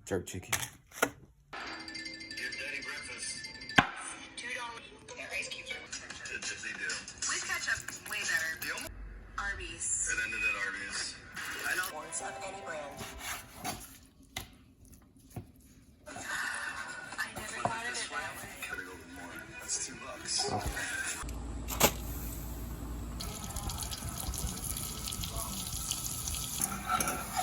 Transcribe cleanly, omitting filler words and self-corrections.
Jerk chicken. Give Daddy breakfast. $2. Yeah, ice cubes. They do. With ketchup, way better. The only Arby's. it ended at Arby's. I know. Ones of any brand. I never thought of it that way. Gotta go with more. That's $2. Okay.